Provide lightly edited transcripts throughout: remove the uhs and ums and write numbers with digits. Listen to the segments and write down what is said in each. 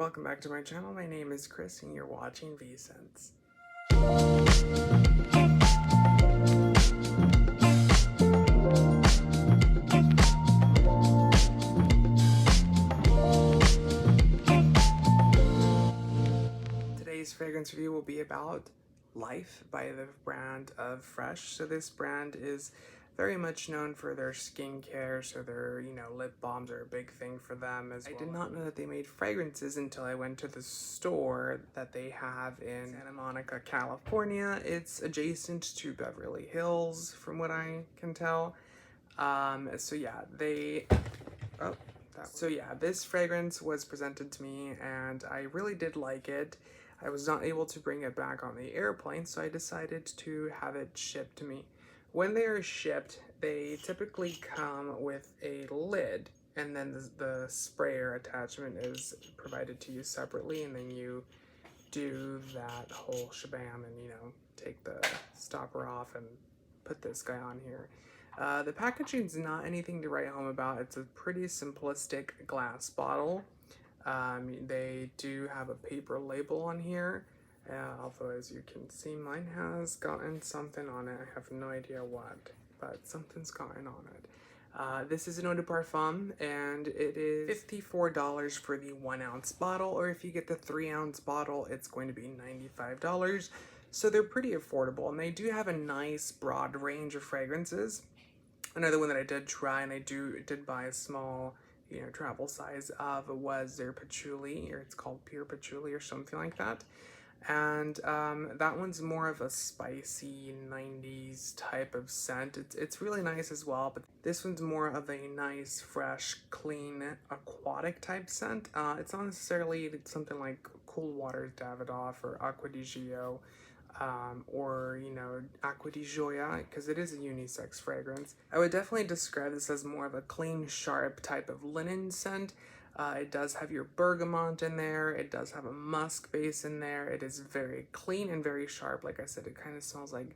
Welcome back to my channel. My name is Chris and you're watching VScents. Today's fragrance review will be about Life by the brand of Fresh. So this brand is very much known for their skincare, so their, lip balms are a big thing for them as well. I did not know that they made fragrances until I went to the store that they have in Santa Monica, California. It's adjacent to Beverly Hills, from what I can tell. So yeah, this fragrance was presented to me and I really did like it. I was not able to bring it back on the airplane, so I decided to have it shipped to me. When they are shipped, they typically come with a lid, and then the sprayer attachment is provided to you separately, and then you do that whole shabam and, take the stopper off and put this guy on here. The packaging is not anything to write home about. It's a pretty simplistic glass bottle. They do have a paper label on here, although as you can see, mine has gotten something on it. I have no idea what, but something's gotten on it. This is an eau de parfum, and it is $54 for the 1 ounce bottle, or if you get the 3 ounce bottle, it's going to be $95. So they're pretty affordable, and they do have a nice broad range of fragrances. Another one that I did try, and I did buy a small, travel size of, was their patchouli, or it's called pure patchouli or something like that. And that one's more of a spicy 90s type of scent. It's really nice as well, but this one's more of a nice, fresh, clean, aquatic type scent. It's not necessarily something like Cool Waters Davidoff or Acqua di Gio, or Acqua di Gioia, because it is a unisex fragrance. I would definitely describe this as more of a clean, sharp type of linen scent. It does have your bergamot in there. It does have a musk base in there. It is very clean and very sharp. Like I said, it kind of smells like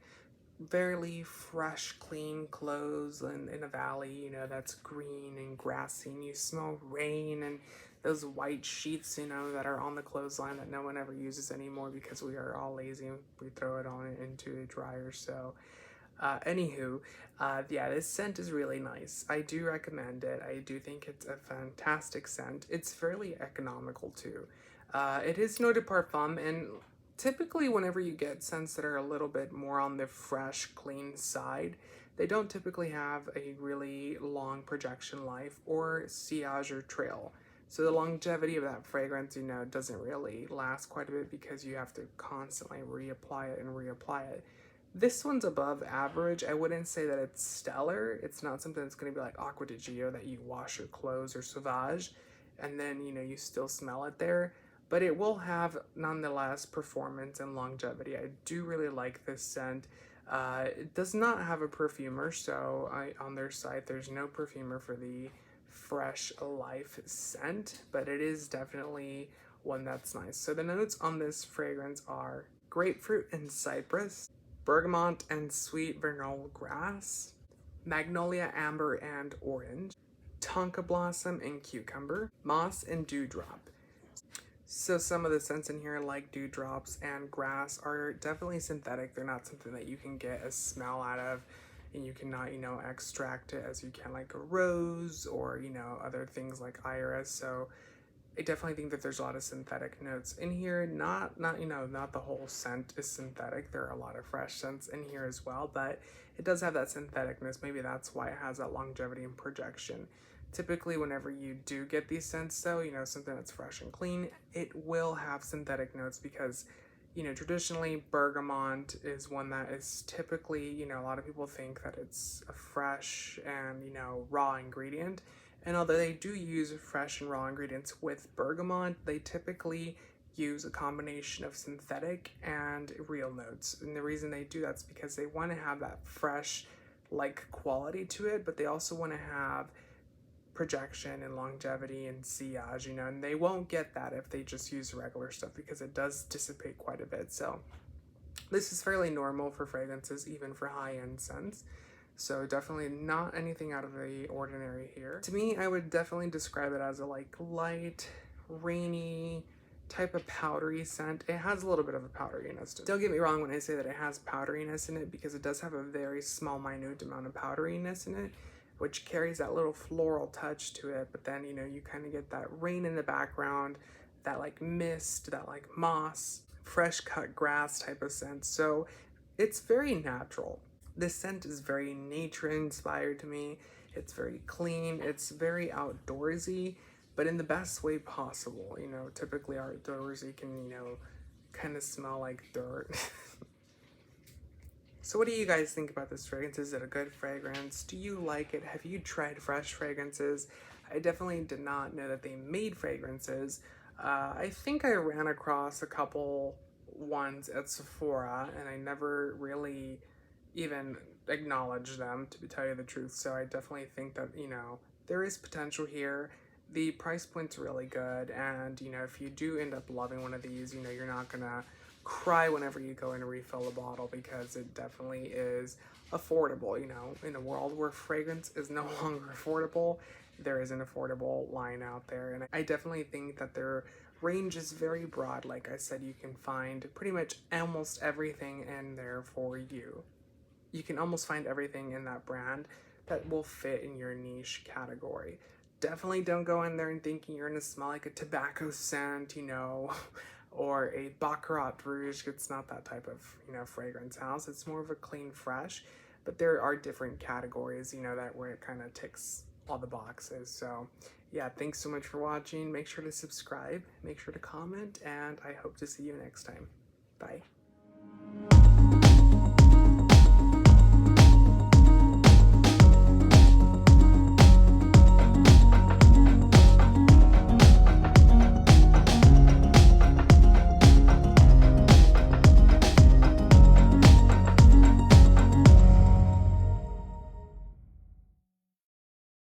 very fresh, clean clothes in a valley, that's green and grassy, and you smell rain and those white sheets, that are on the clothesline that no one ever uses anymore because we are all lazy and we throw it on into a dryer. So yeah, this scent is really nice. I do recommend it. I do think it's a fantastic scent. It's fairly economical too. It is an eau de parfum, and typically whenever you get scents that are a little bit more on the fresh, clean side, they don't typically have a really long projection life or sillage or trail. So the longevity of that fragrance, doesn't really last quite a bit because you have to constantly reapply it and reapply it. This one's above average. I wouldn't say that it's stellar. It's not something that's going to be like Acqua di Gio that you wash your clothes, or Sauvage, and then, you still smell it there. But it will have, nonetheless, performance and longevity. I do really like this scent. It does not have a perfumer, so on their site, there's no perfumer for the Fresh Life scent, but it is definitely one that's nice. So the notes on this fragrance are grapefruit and cypress, bergamot and sweet vernal grass, magnolia, amber and orange, tonka blossom and cucumber, moss and dewdrop. So some of the scents in here, like dewdrops and grass, are definitely synthetic. They're not something that you can get a smell out of, and you cannot, extract it as you can like a rose or, other things like iris. So I definitely think that there's a lot of synthetic notes in here. Not the whole scent is synthetic. There are a lot of fresh scents in here as well, but it does have that syntheticness. Maybe that's why it has that longevity and projection. Typically, whenever you do get these scents, though, something that's fresh and clean, it will have synthetic notes because, traditionally bergamot is one that is typically, a lot of people think that it's a fresh and, raw ingredient. And although they do use fresh and raw ingredients with bergamot, they typically use a combination of synthetic and real notes. And the reason they do that's because they want to have that fresh, like, quality to it, but they also want to have projection and longevity and sillage, and they won't get that if they just use regular stuff because it does dissipate quite a bit. So this is fairly normal for fragrances, even for high-end scents. So definitely not anything out of the ordinary here. To me, I would definitely describe it as a light, rainy, type of powdery scent. It has a little bit of a powderiness to it. Don't get me wrong when I say that it has powderiness in it, because it does have a very small, minute amount of powderiness in it, which carries that little floral touch to it. But then, you know, you kind of get that rain in the background, that like mist, that like moss, fresh cut grass type of scent. So it's very natural. This scent is very nature inspired to me. It's very clean. It's very outdoorsy, but in the best way possible. You know, typically outdoorsy can, you know, kind of smell like dirt. So what do you guys think about this fragrance? Is it a good fragrance? Do you like it? Have you tried fresh fragrances? I definitely did not know that they made fragrances. I think I ran across a couple ones at Sephora, and I never really even acknowledged them, to tell you the truth. So I definitely think that, you know, there is potential here. The price point's really good, and, you know, if you do end up loving one of these, you know, you're not gonna cry whenever you go in to refill a bottle, because it definitely is affordable. You know, in a world where fragrance is no longer affordable, there is an affordable line out there, and I definitely think that their range is very broad. Like I said, you can find pretty much almost everything in there for you. You can almost find everything in that brand that will fit in your niche category. Definitely don't go in there and thinking you're gonna smell like a tobacco scent, you know, or a Baccarat Rouge. It's not that type of, you know, fragrance house. It's more of a clean, fresh, but there are different categories, you know, that where it kind of ticks all the boxes. So yeah, thanks so much for watching. Make sure to subscribe, make sure to comment, and I hope to see you next time. Bye.